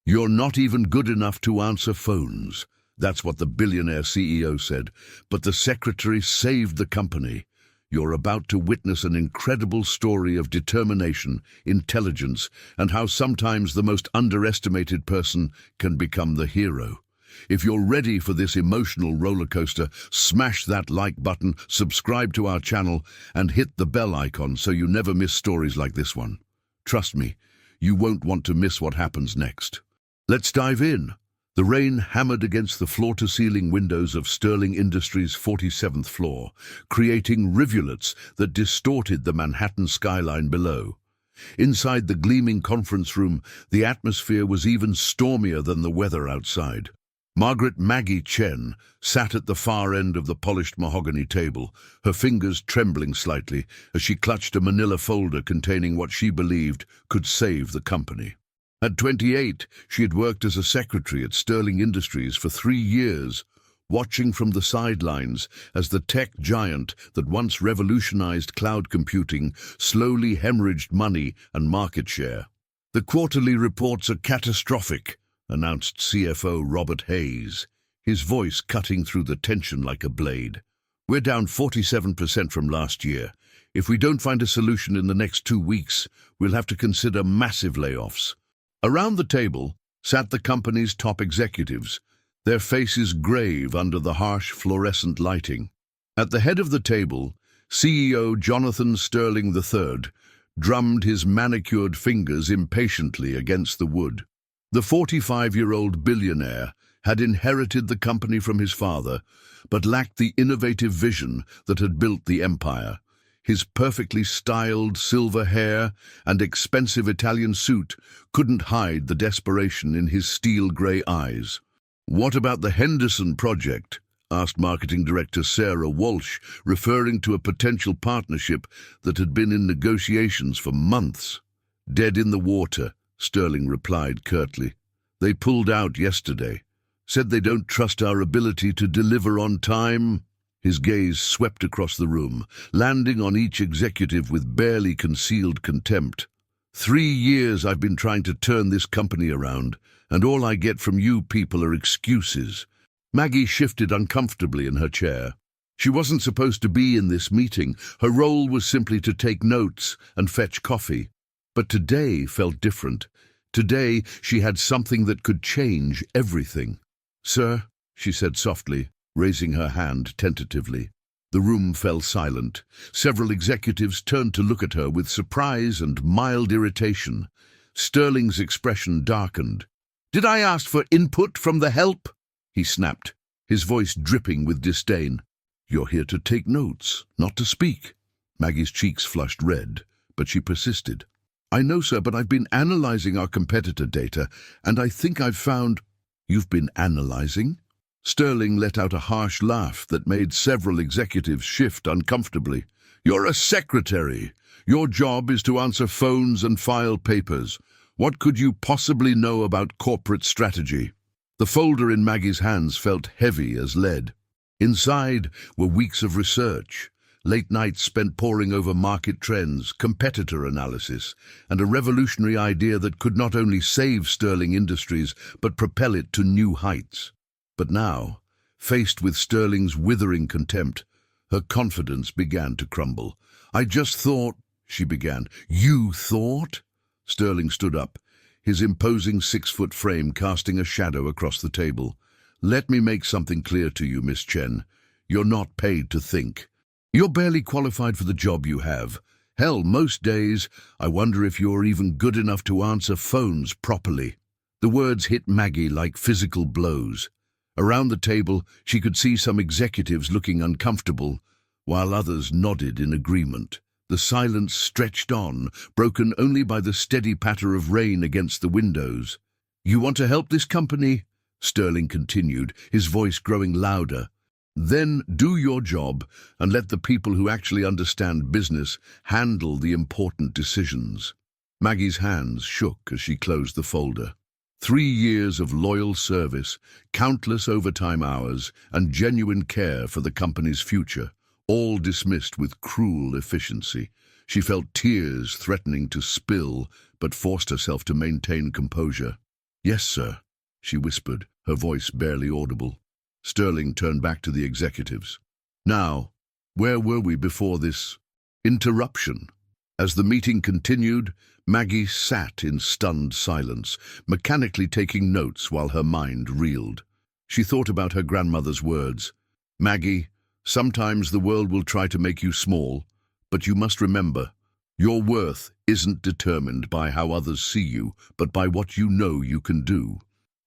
You're not even good enough to answer phones. That's what the billionaire CEO said, but the secretary saved the company. You're about to witness an incredible story of determination, intelligence, and how sometimes the most underestimated person can become the hero. If you're ready for this emotional roller coaster, smash that like button, subscribe to our channel, and hit the bell icon so you never miss stories like this one. Trust me, you won't want to miss what happens next. Let's dive in. The rain hammered against the floor-to-ceiling windows of Sterling Industries' 47th floor, creating rivulets that distorted the Manhattan skyline below. Inside the gleaming conference room, the atmosphere was even stormier than the weather outside. Margaret Maggie Chen sat at the far end of the polished mahogany table, her fingers trembling slightly as she clutched a manila folder containing what she believed could save the company. At 28, she had worked as a secretary at Sterling Industries for 3 years, watching from the sidelines as the tech giant that once revolutionized cloud computing slowly hemorrhaged money and market share. "The quarterly reports are catastrophic," announced CFO Robert Hayes, his voice cutting through the tension like a blade. "We're down 47% from last year. If we don't find a solution in the next 2 weeks, we'll have to consider massive layoffs." Around the table sat the company's top executives, their faces grave under the harsh fluorescent lighting. At the head of the table, CEO Jonathan Sterling III drummed his manicured fingers impatiently against the wood. The 45-year-old billionaire had inherited the company from his father, but lacked the innovative vision that had built the empire. His perfectly styled silver hair and expensive Italian suit couldn't hide the desperation in his steel-grey eyes. "What about the Henderson project?" asked Marketing Director Sarah Walsh, referring to a potential partnership that had been in negotiations for months. "Dead in the water," Sterling replied curtly. "They pulled out yesterday. Said they don't trust our ability to deliver on time." His gaze swept across the room, landing on each executive with barely concealed contempt. 3 years I've been trying to turn this company around, and all I get from you people are excuses." Maggie shifted uncomfortably in her chair. She wasn't supposed to be in this meeting. Her role was simply to take notes and fetch coffee. But today felt different. Today she had something that could change everything. "Sir," she said softly, raising her hand tentatively. The room fell silent. Several executives turned to look at her with surprise and mild irritation. Sterling's expression darkened. "Did I ask for input from the help?" he snapped, his voice dripping with disdain. "You're here to take notes, not to speak." Maggie's cheeks flushed red, but she persisted. "I know, sir, but I've been analyzing our competitor data, and I think I've found—" "You've been analyzing?" Sterling let out a harsh laugh that made several executives shift uncomfortably. "You're a secretary. Your job is to answer phones and file papers. What could you possibly know about corporate strategy?" The folder in Maggie's hands felt heavy as lead. Inside were weeks of research, late nights spent poring over market trends, competitor analysis, and a revolutionary idea that could not only save Sterling Industries but propel it to new heights. But now, faced with Sterling's withering contempt, her confidence began to crumble. "I just thought," she began. "You thought?" Sterling stood up, his imposing 6-foot frame casting a shadow across the table. "Let me make something clear to you, Miss Chen. You're not paid to think. You're barely qualified for the job you have. Hell, most days, I wonder if you're even good enough to answer phones properly." The words hit Maggie like physical blows. Around the table, she could see some executives looking uncomfortable, while others nodded in agreement. The silence stretched on, broken only by the steady patter of rain against the windows. "You want to help this company?" Sterling continued, his voice growing louder. "Then do your job and let the people who actually understand business handle the important decisions." Maggie's hands shook as she closed the folder. 3 years of loyal service, countless overtime hours, and genuine care for the company's future, all dismissed with cruel efficiency. She felt tears threatening to spill, but forced herself to maintain composure. "Yes, sir," she whispered, her voice barely audible. Sterling turned back to the executives. "Now, where were we before this interruption?" As the meeting continued, Maggie sat in stunned silence, mechanically taking notes while her mind reeled. She thought about her grandmother's words. "Maggie, sometimes the world will try to make you small, but you must remember, your worth isn't determined by how others see you, but by what you know you can do."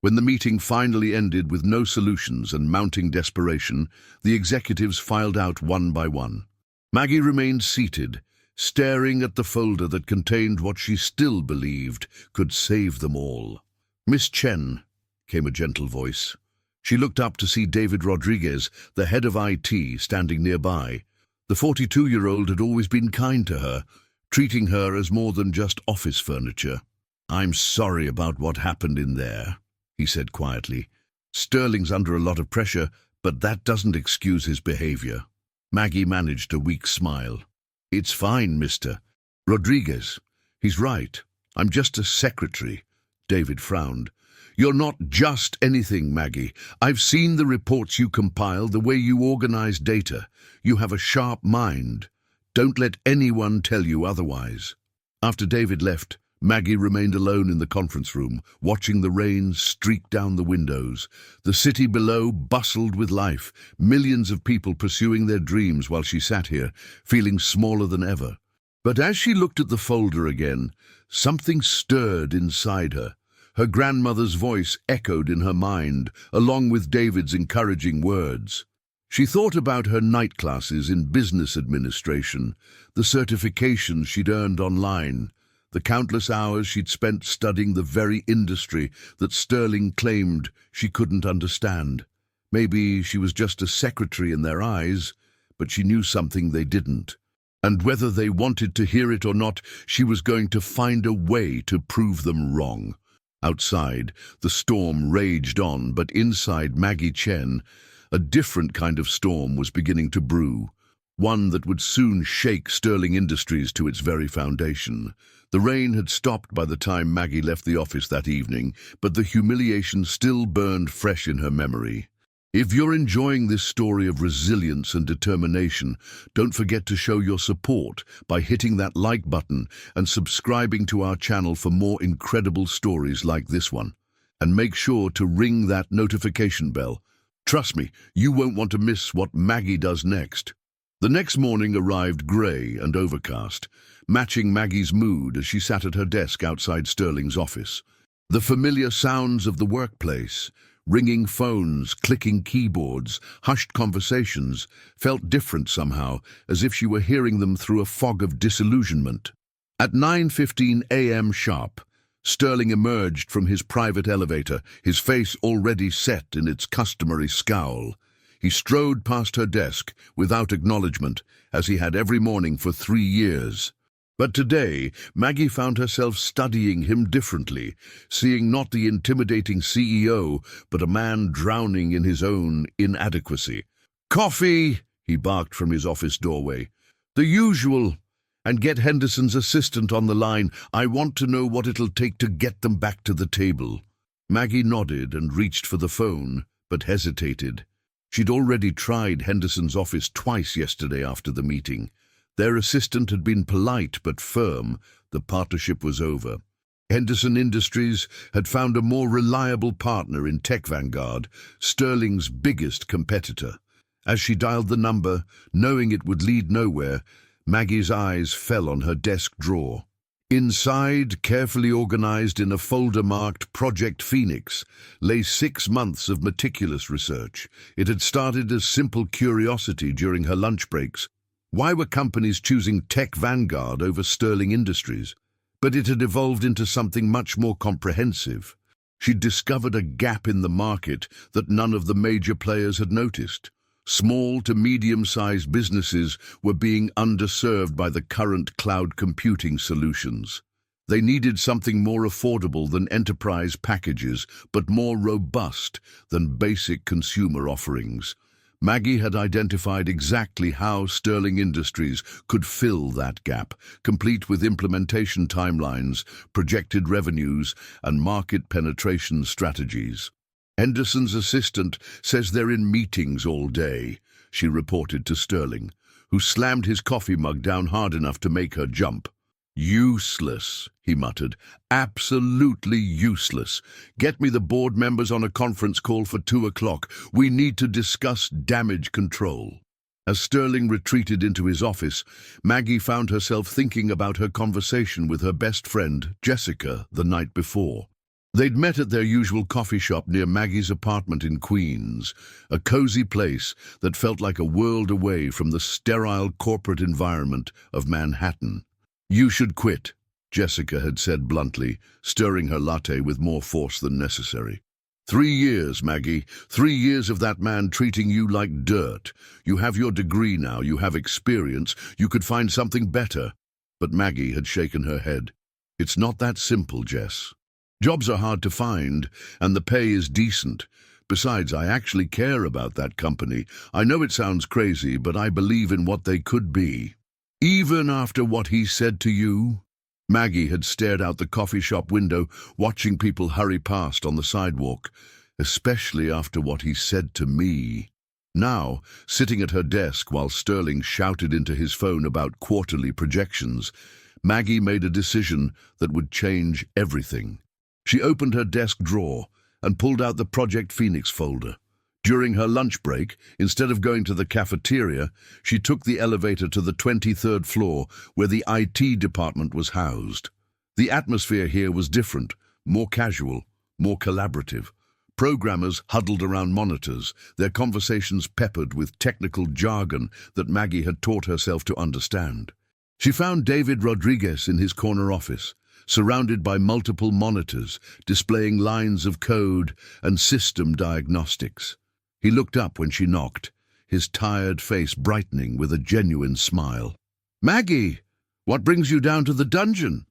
When the meeting finally ended with no solutions and mounting desperation, the executives filed out one by one. Maggie remained seated, staring at the folder that contained what she still believed could save them all. "Miss Chen," came a gentle voice. She looked up to see David Rodriguez, the head of IT, standing nearby. The 42-year-old had always been kind to her, treating her as more than just office furniture. "I'm sorry about what happened in there," he said quietly. "Sterling's under a lot of pressure, but that doesn't excuse his behavior." Maggie managed a weak smile. "It's fine, Mr. Rodriguez. He's right. I'm just a secretary." David frowned. "You're not just anything, Maggie. I've seen the reports you compile, the way you organize data. You have a sharp mind. Don't let anyone tell you otherwise." After David left, Maggie remained alone in the conference room, watching the rain streak down the windows. The city below bustled with life, millions of people pursuing their dreams while she sat here, feeling smaller than ever. But as she looked at the folder again, something stirred inside her. Her grandmother's voice echoed in her mind, along with David's encouraging words. She thought about her night classes in business administration, the certifications she'd earned online, the countless hours she'd spent studying the very industry that Sterling claimed she couldn't understand. Maybe she was just a secretary in their eyes, but she knew something they didn't. And whether they wanted to hear it or not, she was going to find a way to prove them wrong. Outside, the storm raged on, but inside Maggie Chen, a different kind of storm was beginning to brew, one that would soon shake Sterling Industries to its very foundation. The rain had stopped by the time Maggie left the office that evening, but the humiliation still burned fresh in her memory. If you're enjoying this story of resilience and determination, don't forget to show your support by hitting that like button and subscribing to our channel for more incredible stories like this one. And make sure to ring that notification bell. Trust me, you won't want to miss what Maggie does next. The next morning arrived grey and overcast, matching Maggie's mood as she sat at her desk outside Sterling's office. The familiar sounds of the workplace, ringing phones, clicking keyboards, hushed conversations, felt different somehow, as if she were hearing them through a fog of disillusionment. At 9:15 a.m. sharp, Sterling emerged from his private elevator, his face already set in its customary scowl. He strode past her desk without acknowledgement, as he had every morning for 3 years. But today, Maggie found herself studying him differently, seeing not the intimidating CEO, but a man drowning in his own inadequacy. "Coffee!" he barked from his office doorway. "The usual. And get Henderson's assistant on the line. I want to know what it'll take to get them back to the table." Maggie nodded and reached for the phone, but hesitated. She'd already tried Henderson's office twice yesterday after the meeting. Their assistant had been polite but firm. The partnership was over. Henderson Industries had found a more reliable partner in Tech Vanguard, Sterling's biggest competitor. As she dialed the number, knowing it would lead nowhere, Maggie's eyes fell on her desk drawer. Inside, carefully organized in a folder marked Project Phoenix, lay 6 months of meticulous research. It had started as simple curiosity during her lunch breaks. Why were companies choosing Tech Vanguard over Sterling Industries? But it had evolved into something much more comprehensive. She'd discovered a gap in the market that none of the major players had noticed. Small to medium-sized businesses were being underserved by the current cloud computing solutions. They needed something more affordable than enterprise packages, but more robust than basic consumer offerings. Maggie had identified exactly how Sterling Industries could fill that gap, complete with implementation timelines, projected revenues, and market penetration strategies. Henderson's assistant says they're in meetings all day, she reported to Sterling, who slammed his coffee mug down hard enough to make her jump. Useless, he muttered. Absolutely useless. Get me the board members on a conference call for 2 o'clock. We need to discuss damage control. As Sterling retreated into his office, Maggie found herself thinking about her conversation with her best friend, Jessica, the night before. They'd met at their usual coffee shop near Maggie's apartment in Queens, a cozy place that felt like a world away from the sterile corporate environment of Manhattan. "You should quit," Jessica had said bluntly, stirring her latte with more force than necessary. 3 years, Maggie. 3 years of that man treating you like dirt. You have your degree now, you have experience, you could find something better. But Maggie had shaken her head. It's not that simple, Jess. Jobs are hard to find, and the pay is decent. Besides, I actually care about that company. I know it sounds crazy, but I believe in what they could be. Even after what he said to you? Maggie had stared out the coffee shop window, watching people hurry past on the sidewalk, especially after what he said to me. Now, sitting at her desk while Sterling shouted into his phone about quarterly projections, Maggie made a decision that would change everything. She opened her desk drawer and pulled out the Project Phoenix folder. During her lunch break, instead of going to the cafeteria, she took the elevator to the 23rd floor where the IT department was housed. The atmosphere here was different, more casual, more collaborative. Programmers huddled around monitors, their conversations peppered with technical jargon that Maggie had taught herself to understand. She found David Rodriguez in his corner office, surrounded by multiple monitors displaying lines of code and system diagnostics. He looked up when she knocked, his tired face brightening with a genuine smile. "Maggie, what brings you down to the dungeon?"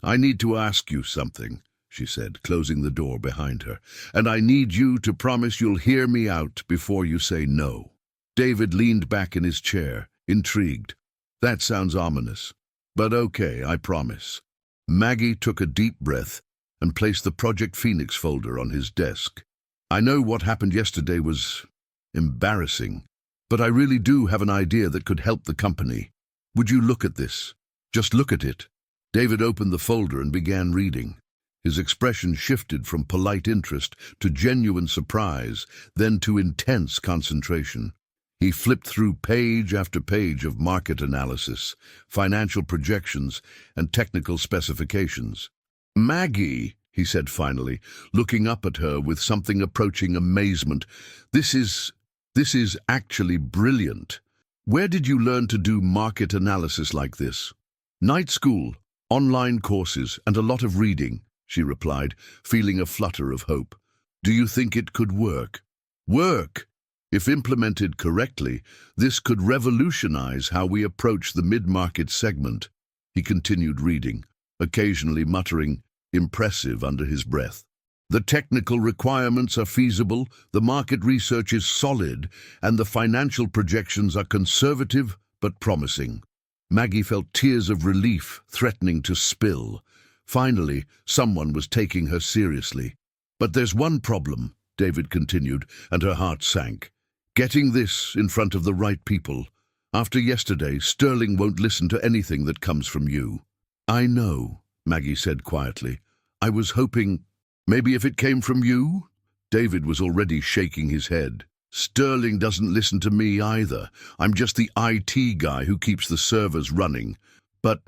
"I need to ask you something," she said, closing the door behind her, "and I need you to promise you'll hear me out before you say no." David leaned back in his chair, intrigued. "That sounds ominous, but okay, I promise." Maggie took a deep breath and placed the Project Phoenix folder on his desk. "I know what happened yesterday was embarrassing, but I really do have an idea that could help the company. Would you look at this? Just look at it." David opened the folder and began reading. His expression shifted from polite interest to genuine surprise, then to intense concentration. He flipped through page after page of market analysis, financial projections, and technical specifications. "Maggie," he said finally, looking up at her with something approaching amazement, This is actually brilliant. Where did you learn to do market analysis like this?" "Night school, online courses, and a lot of reading," she replied, feeling a flutter of hope. "Do you think it could work?" "Work? If implemented correctly, this could revolutionize how we approach the mid-market segment." He continued reading, occasionally muttering, "Impressive," under his breath. "The technical requirements are feasible, the market research is solid, and the financial projections are conservative but promising." Maggie felt tears of relief threatening to spill. Finally, someone was taking her seriously. "But there's one problem," David continued, and her heart sank. "Getting this in front of the right people. After yesterday, Sterling won't listen to anything that comes from you." "I know," Maggie said quietly. "I was hoping, maybe if it came from you?" David was already shaking his head. "Sterling doesn't listen to me either. I'm just the IT guy who keeps the servers running." "But,"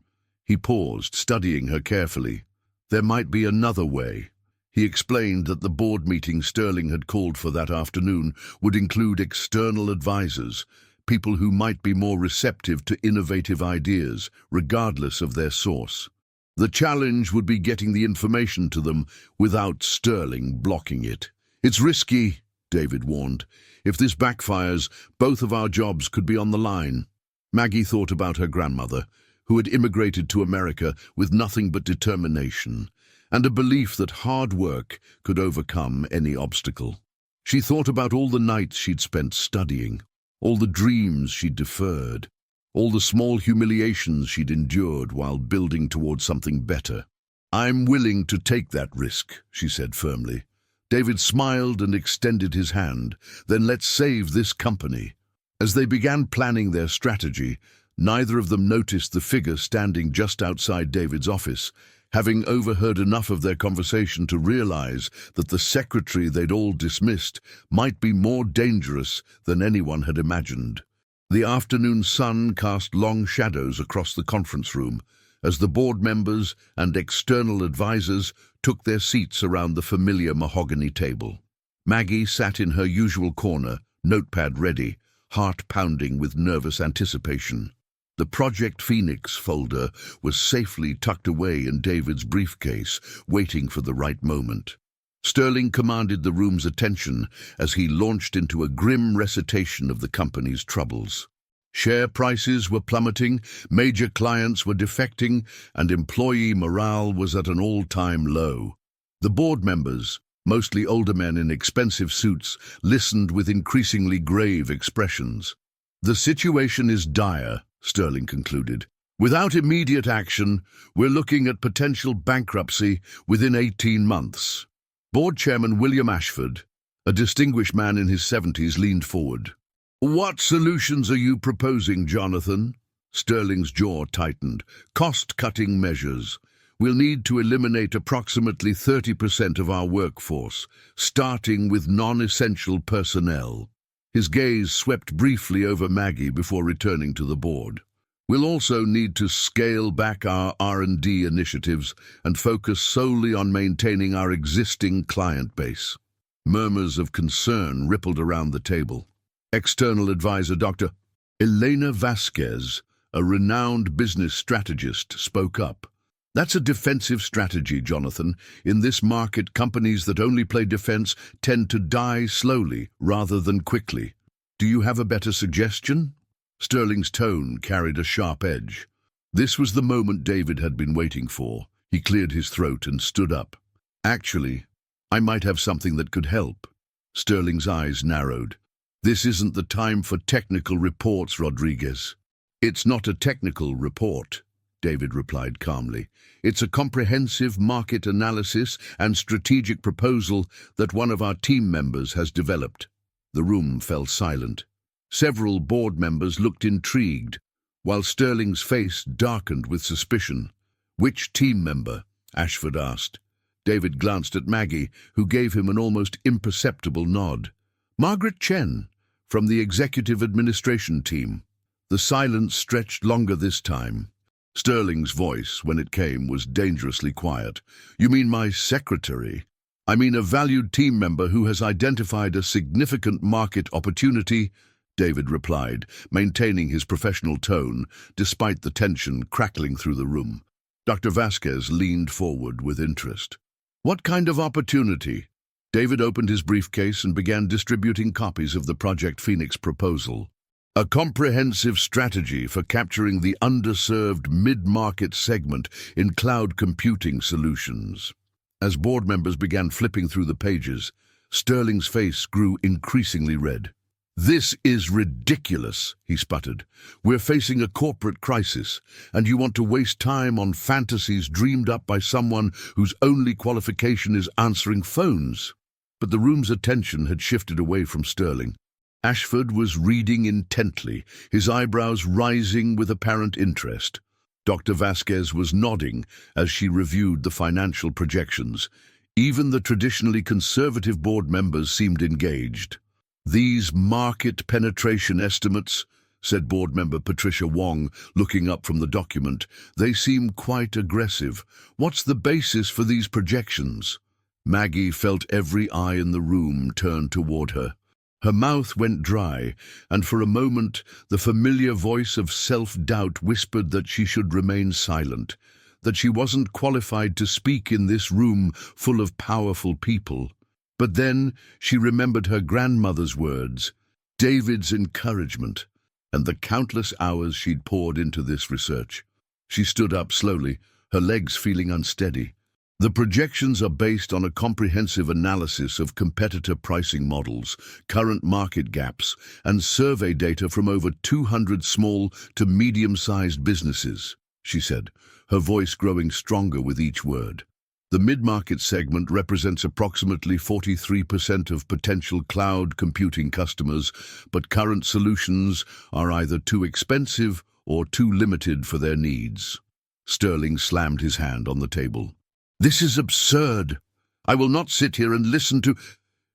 he paused, studying her carefully, "there might be another way." He explained that the board meeting Sterling had called for that afternoon would include external advisors, people who might be more receptive to innovative ideas, regardless of their source. The challenge would be getting the information to them without Sterling blocking it. "It's risky," David warned. "If this backfires, both of our jobs could be on the line." Maggie thought about her grandmother, who had immigrated to America with nothing but determination, and a belief that hard work could overcome any obstacle. She thought about all the nights she'd spent studying, all the dreams she'd deferred, all the small humiliations she'd endured while building towards something better. "I'm willing to take that risk," she said firmly. David smiled and extended his hand. "Then let's save this company." As they began planning their strategy, neither of them noticed the figure standing just outside David's office, having overheard enough of their conversation to realize that the secretary they'd all dismissed might be more dangerous than anyone had imagined. The afternoon sun cast long shadows across the conference room as the board members and external advisors took their seats around the familiar mahogany table. Maggie sat in her usual corner, notepad ready, heart pounding with nervous anticipation. The Project Phoenix folder was safely tucked away in David's briefcase, waiting for the right moment. Sterling commanded the room's attention as he launched into a grim recitation of the company's troubles. Share prices were plummeting, major clients were defecting, and employee morale was at an all-time low. The board members, mostly older men in expensive suits, listened with increasingly grave expressions. "The situation is dire," Sterling concluded. "Without immediate action, we're looking at potential bankruptcy within 18 months. Board Chairman William Ashford, a distinguished man in his 70s, leaned forward. "What solutions are you proposing, Jonathan?" Sterling's jaw tightened. "Cost-cutting measures. We'll need to eliminate approximately 30% of our workforce, starting with non-essential personnel." His gaze swept briefly over Maggie before returning to the board. "We'll also need to scale back our R&D initiatives and focus solely on maintaining our existing client base." Murmurs of concern rippled around the table. External advisor Dr. Elena Vasquez, a renowned business strategist, spoke up. "That's a defensive strategy, Jonathan. In this market, companies that only play defense tend to die slowly rather than quickly. Do you have a better suggestion?" Sterling's tone carried a sharp edge. This was the moment David had been waiting for. He cleared his throat and stood up. "Actually, I might have something that could help." Sterling's eyes narrowed. "This isn't the time for technical reports, Rodriguez." "It's not a technical report," David replied calmly. "It's a comprehensive market analysis and strategic proposal that one of our team members has developed." The room fell silent. Several board members looked intrigued, while Sterling's face darkened with suspicion. "Which team member?" Ashford asked. David glanced at Maggie, who gave him an almost imperceptible nod. "Margaret Chen, from the Executive Administration team." The silence stretched longer this time. Sterling's voice, when it came, was dangerously quiet. "You mean my secretary?" "I mean a valued team member who has identified a significant market opportunity," David replied, maintaining his professional tone despite the tension crackling through the room. Dr. Vasquez leaned forward with interest. "What kind of opportunity?" David opened his briefcase and began distributing copies of the Project Phoenix proposal. "A comprehensive strategy for capturing the underserved mid-market segment in cloud computing solutions." As board members began flipping through the pages, Sterling's face grew increasingly red. "This is ridiculous," he sputtered. "We're facing a corporate crisis, and you want to waste time on fantasies dreamed up by someone whose only qualification is answering phones." But the room's attention had shifted away from Sterling. Ashford was reading intently, his eyebrows rising with apparent interest. Dr. Vasquez was nodding as she reviewed the financial projections. Even the traditionally conservative board members seemed engaged. "These market penetration estimates," said board member Patricia Wong, looking up from the document, "they seem quite aggressive. What's the basis for these projections?" Maggie felt every eye in the room turn toward her. Her mouth went dry, and for a moment the familiar voice of self-doubt whispered that she should remain silent, that she wasn't qualified to speak in this room full of powerful people. But then she remembered her grandmother's words, David's encouragement, and the countless hours she'd poured into this research. She stood up slowly, her legs feeling unsteady. The projections are based on a comprehensive analysis of competitor pricing models, current market gaps, and survey data from over 200 small to medium-sized businesses, she said, her voice growing stronger with each word. The mid-market segment represents approximately 43% of potential cloud computing customers, but current solutions are either too expensive or too limited for their needs. Sterling slammed his hand on the table. "This is absurd. I will not sit here and listen to—"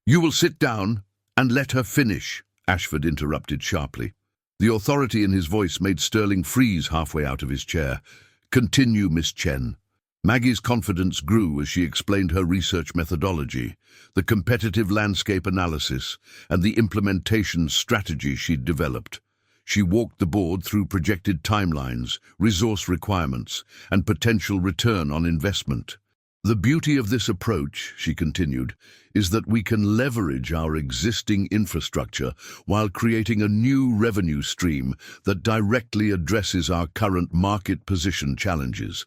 "You will sit down and let her finish," Ashford interrupted sharply. The authority in his voice made Sterling freeze halfway out of his chair. "Continue, Miss Chen." Maggie's confidence grew as she explained her research methodology, the competitive landscape analysis, and the implementation strategy she'd developed. She walked the board through projected timelines, resource requirements, and potential return on investment. "The beauty of this approach," she continued, "is that we can leverage our existing infrastructure while creating a new revenue stream that directly addresses our current market position challenges.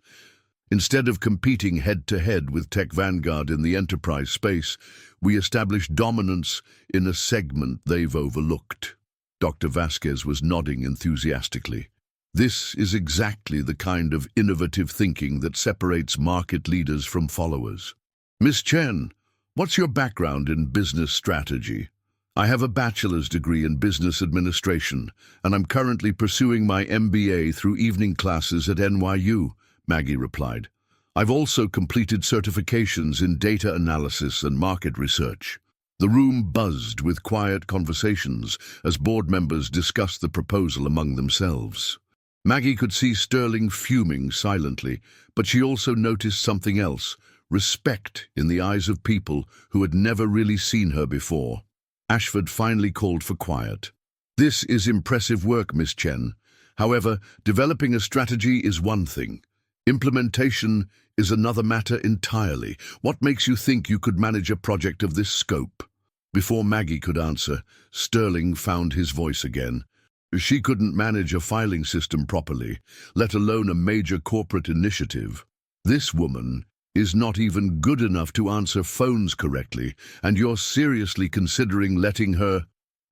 Instead of competing head-to-head with Tech Vanguard in the enterprise space, we establish dominance in a segment they've overlooked." Dr. Vasquez was nodding enthusiastically. This is exactly the kind of innovative thinking that separates market leaders from followers. "Miss Chen, what's your background in business strategy?" "I have a bachelor's degree in business administration, and I'm currently pursuing my MBA through evening classes at NYU, Maggie replied. "I've also completed certifications in data analysis and market research." The room buzzed with quiet conversations as board members discussed the proposal among themselves. Maggie could see Sterling fuming silently, but she also noticed something else, respect in the eyes of people who had never really seen her before. Ashford finally called for quiet. "This is impressive work, Miss Chen. However, developing a strategy is one thing. Implementation is another matter entirely. What makes you think you could manage a project of this scope?" Before Maggie could answer, Sterling found his voice again. She couldn't manage a filing system properly, let alone a major corporate initiative. This woman is not even good enough to answer phones correctly, and you're seriously considering letting her—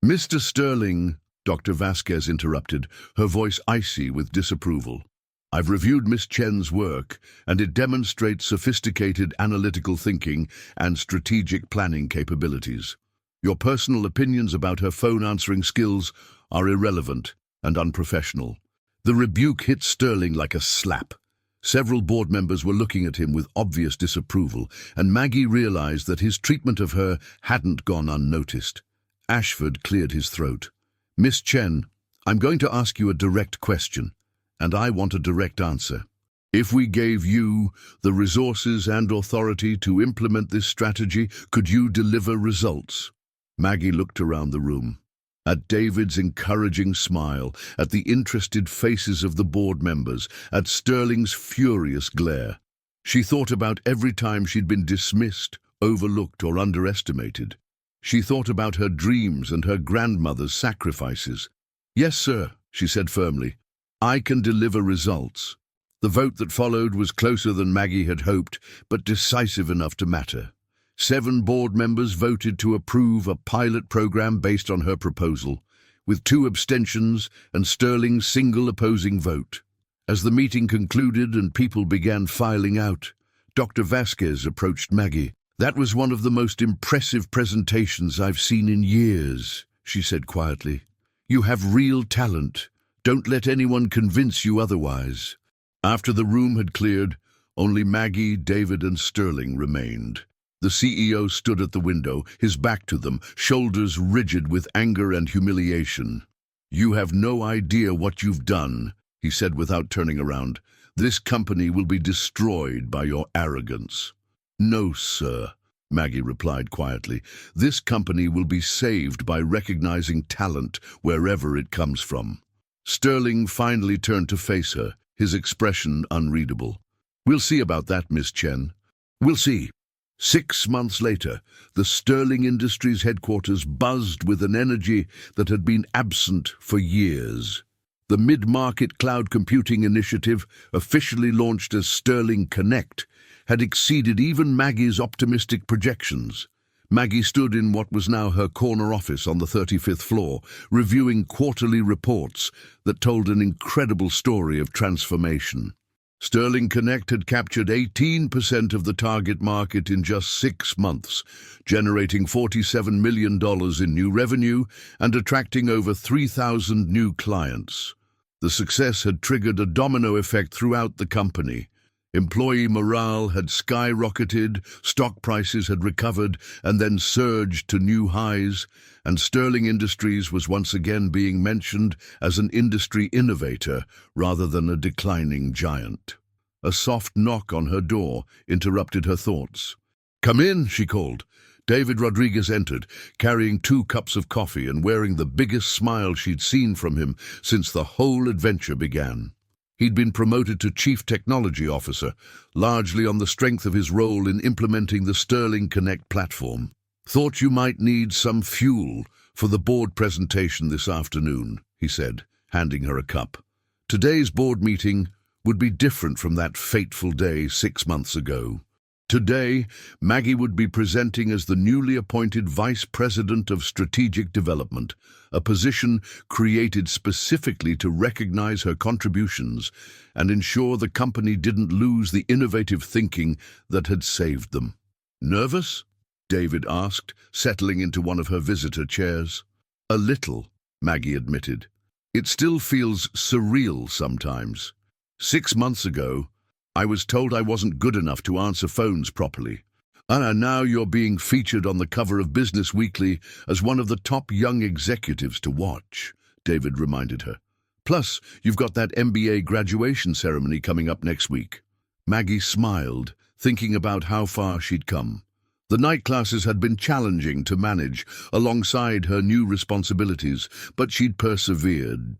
"Mr. Sterling," Dr. Vasquez interrupted, her voice icy with disapproval. "I've reviewed Miss Chen's work, and it demonstrates sophisticated analytical thinking and strategic planning capabilities. Your personal opinions about her phone answering skills are irrelevant and unprofessional." The rebuke hit Sterling like a slap. Several board members were looking at him with obvious disapproval, and Maggie realized that his treatment of her hadn't gone unnoticed. Ashford cleared his throat. "Miss Chen, I'm going to ask you a direct question, and I want a direct answer. If we gave you the resources and authority to implement this strategy, could you deliver results?" Maggie looked around the room, at David's encouraging smile, at the interested faces of the board members, at Sterling's furious glare. She thought about every time she'd been dismissed, overlooked, or underestimated. She thought about her dreams and her grandmother's sacrifices. "Yes, sir," she said firmly. "I can deliver results." The vote that followed was closer than Maggie had hoped, but decisive enough to matter. 7 board members voted to approve a pilot program based on her proposal, with 2 abstentions and Sterling's single opposing vote. As the meeting concluded and people began filing out, Dr. Vasquez approached Maggie. "That was one of the most impressive presentations I've seen in years," she said quietly. "You have real talent. Don't let anyone convince you otherwise." After the room had cleared, only Maggie, David, and Sterling remained. The CEO stood at the window, his back to them, shoulders rigid with anger and humiliation. "You have no idea what you've done," he said without turning around. "This company will be destroyed by your arrogance." "No, sir," Maggie replied quietly. "This company will be saved by recognizing talent wherever it comes from." Sterling finally turned to face her, his expression unreadable. "We'll see about that, Miss Chen. We'll see." 6 months later, the Sterling Industries headquarters buzzed with an energy that had been absent for years. The mid-market cloud computing initiative, officially launched as Sterling Connect, had exceeded even Maggie's optimistic projections. Maggie stood in what was now her corner office on the 35th floor, reviewing quarterly reports that told an incredible story of transformation. Sterling Connect had captured 18% of the target market in just 6 months, generating $47 million in new revenue and attracting over 3,000 new clients. The success had triggered a domino effect throughout the company. Employee morale had skyrocketed, stock prices had recovered and then surged to new highs, and Sterling Industries was once again being mentioned as an industry innovator rather than a declining giant. A soft knock on her door interrupted her thoughts. "Come in," she called. David Rodriguez entered, carrying 2 cups of coffee and wearing the biggest smile she'd seen from him since the whole adventure began. He'd been promoted to Chief Technology Officer, largely on the strength of his role in implementing the Sterling Connect platform. "Thought you might need some fuel for the board presentation this afternoon," he said, handing her a cup. Today's board meeting would be different from that fateful day 6 months ago. Today, Maggie would be presenting as the newly appointed Vice President of Strategic Development, a position created specifically to recognize her contributions and ensure the company didn't lose the innovative thinking that had saved them. "Nervous?" David asked, settling into one of her visitor chairs. "A little," Maggie admitted. "It still feels surreal sometimes. 6 months ago, I was told I wasn't good enough to answer phones properly. And now you're being featured on the cover of Business Weekly as one of the top young executives to watch," David reminded her. "Plus, you've got that MBA graduation ceremony coming up next week." Maggie smiled, thinking about how far she'd come. The night classes had been challenging to manage alongside her new responsibilities, but she'd persevered.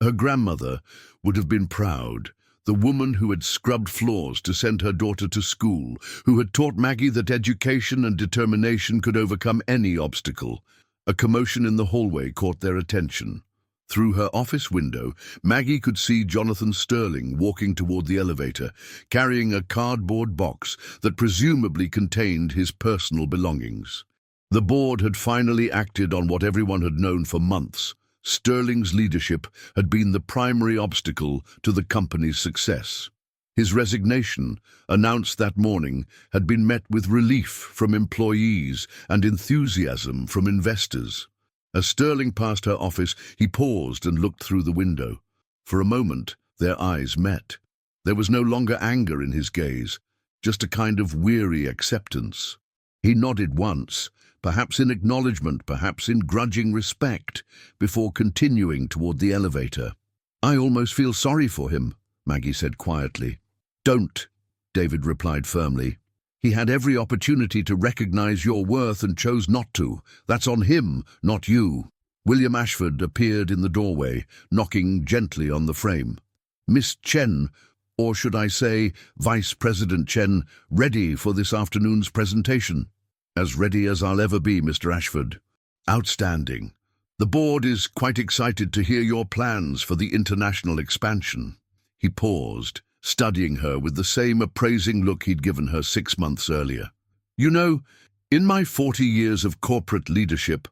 Her grandmother would have been proud. The woman who had scrubbed floors to send her daughter to school, who had taught Maggie that education and determination could overcome any obstacle. A commotion in the hallway caught their attention. Through her office window, Maggie could see Jonathan Sterling walking toward the elevator, carrying a cardboard box that presumably contained his personal belongings. The board had finally acted on what everyone had known for months. Sterling's leadership had been the primary obstacle to the company's success. His resignation, announced that morning, had been met with relief from employees and enthusiasm from investors. As Sterling passed her office, he paused and looked through the window. For a moment, their eyes met. There was no longer anger in his gaze, just a kind of weary acceptance. He nodded once, perhaps in acknowledgement, perhaps in grudging respect, before continuing toward the elevator. "I almost feel sorry for him," Maggie said quietly. "Don't," David replied firmly. "He had every opportunity to recognize your worth and chose not to. That's on him, not you." William Ashford appeared in the doorway, knocking gently on the frame. "Miss Chen, or should I say Vice President Chen, ready for this afternoon's presentation?" "As ready as I'll ever be, Mr. Ashford." "Outstanding. The board is quite excited to hear your plans for the international expansion." He paused, studying her with the same appraising look he'd given her 6 months earlier. "You know, in my 40 years of corporate leadership,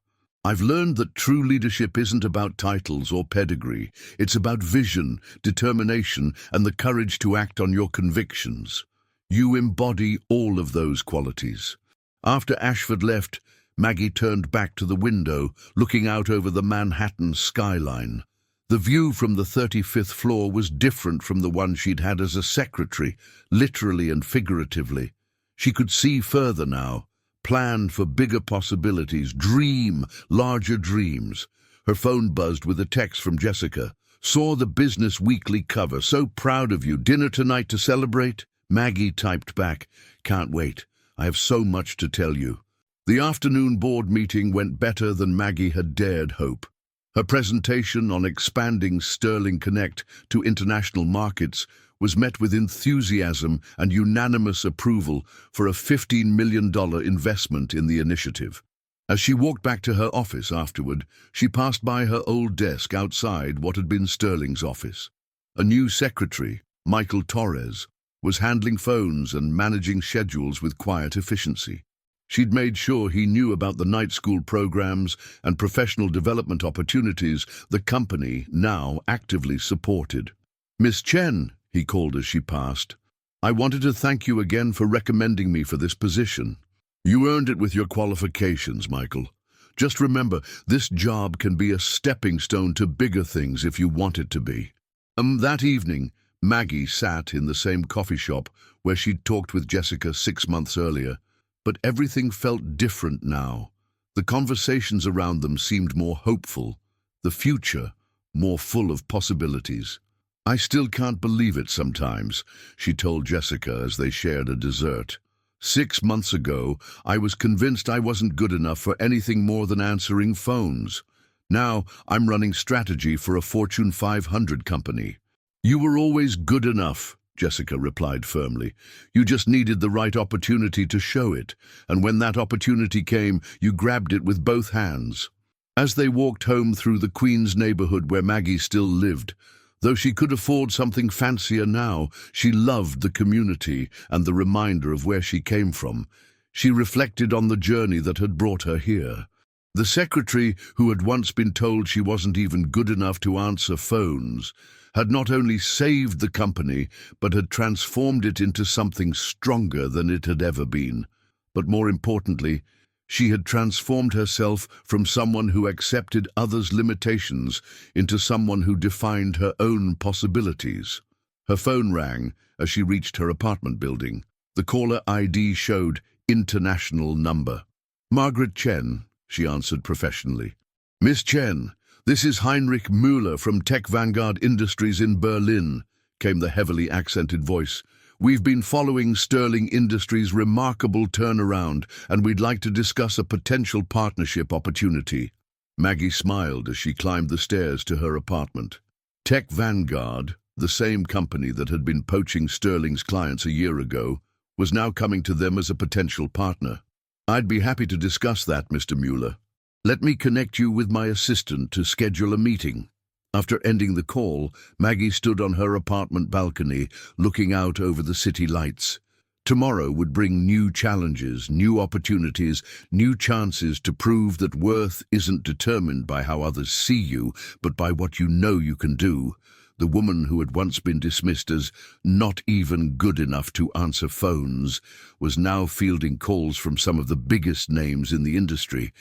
I've learned that true leadership isn't about titles or pedigree. It's about vision, determination, and the courage to act on your convictions. You embody all of those qualities." After Ashford left, Maggie turned back to the window, looking out over the Manhattan skyline. The view from the 35th floor was different from the one she'd had as a secretary, literally and figuratively. She could see further now, plan for bigger possibilities, dream larger dreams. Her phone buzzed with a text from Jessica. "Saw the Business Weekly cover. So proud of you. Dinner tonight to celebrate?" Maggie typed back, "Can't wait. I have so much to tell you." The afternoon board meeting went better than Maggie had dared hope. Her presentation on expanding Sterling Connect to international markets was met with enthusiasm and unanimous approval for a $15 million investment in the initiative. As she walked back to her office afterward, she passed by her old desk outside what had been Sterling's office. A new secretary, Michael Torres, was handling phones and managing schedules with quiet efficiency. She'd made sure he knew about the night school programs and professional development opportunities the company now actively supported. "Miss Chen," he called as she passed, "I wanted to thank you again for recommending me for this position. You earned it with your qualifications, Michael. Just remember, this job can be a stepping stone to bigger things if you want it to be." That evening, Maggie sat in the same coffee shop where she'd talked with Jessica 6 months earlier. But everything felt different now. The conversations around them seemed more hopeful, the future more full of possibilities. "I still can't believe it sometimes," she told Jessica as they shared a dessert. 6 months ago, I was convinced I wasn't good enough for anything more than answering phones. Now I'm running strategy for a Fortune 500 company." "You were always good enough," Jessica replied firmly. "You just needed the right opportunity to show it, and when that opportunity came, you grabbed it with both hands." As they walked home through the Queens neighborhood where Maggie still lived, though she could afford something fancier now, she loved the community and the reminder of where she came from. She reflected on the journey that had brought her here. The secretary, who had once been told she wasn't even good enough to answer phones, had not only saved the company, but had transformed it into something stronger than it had ever been. But more importantly, she had transformed herself from someone who accepted others' limitations into someone who defined her own possibilities. Her phone rang as she reached her apartment building. The caller ID showed international number. "Margaret Chen," she answered professionally. "Miss Chen, this is Heinrich Müller from Tech Vanguard Industries in Berlin," came the heavily accented voice. "We've been following Sterling Industries' remarkable turnaround, and we'd like to discuss a potential partnership opportunity." Maggie smiled as she climbed the stairs to her apartment. Tech Vanguard, the same company that had been poaching Sterling's clients a year ago, was now coming to them as a potential partner. "I'd be happy to discuss that, Mr. Müller. Let me connect you with my assistant to schedule a meeting." After ending the call, Maggie stood on her apartment balcony, looking out over the city lights. Tomorrow would bring new challenges, new opportunities, new chances to prove that worth isn't determined by how others see you, but by what you know you can do. The woman who had once been dismissed as not even good enough to answer phones was now fielding calls from some of the biggest names in the industry.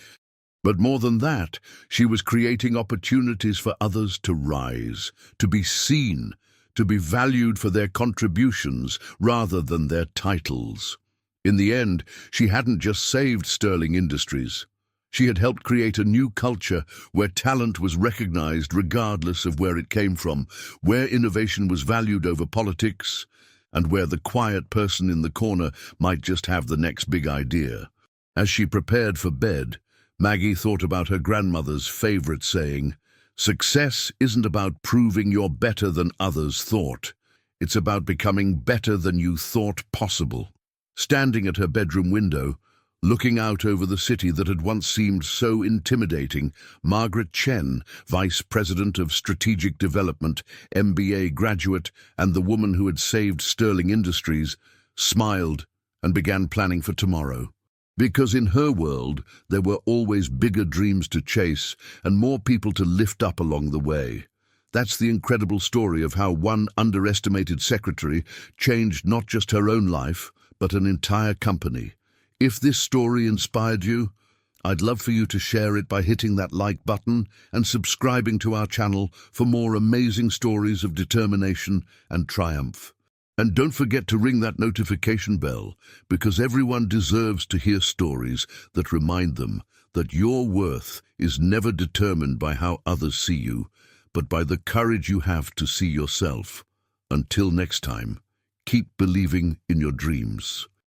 But more than that, she was creating opportunities for others to rise, to be seen, to be valued for their contributions rather than their titles. In the end, she hadn't just saved Sterling Industries. She had helped create a new culture where talent was recognized regardless of where it came from, where innovation was valued over politics, and where the quiet person in the corner might just have the next big idea. As she prepared for bed, Maggie thought about her grandmother's favorite saying, "Success isn't about proving you're better than others thought. It's about becoming better than you thought possible." Standing at her bedroom window, looking out over the city that had once seemed so intimidating, Margaret Chen, Vice President of Strategic Development, MBA graduate, and the woman who had saved Sterling Industries, smiled and began planning for tomorrow. Because in her world, there were always bigger dreams to chase and more people to lift up along the way. That's the incredible story of how one underestimated secretary changed not just her own life, but an entire company. If this story inspired you, I'd love for you to share it by hitting that like button and subscribing to our channel for more amazing stories of determination and triumph. And don't forget to ring that notification bell, because everyone deserves to hear stories that remind them that your worth is never determined by how others see you, but by the courage you have to see yourself. Until next time, keep believing in your dreams.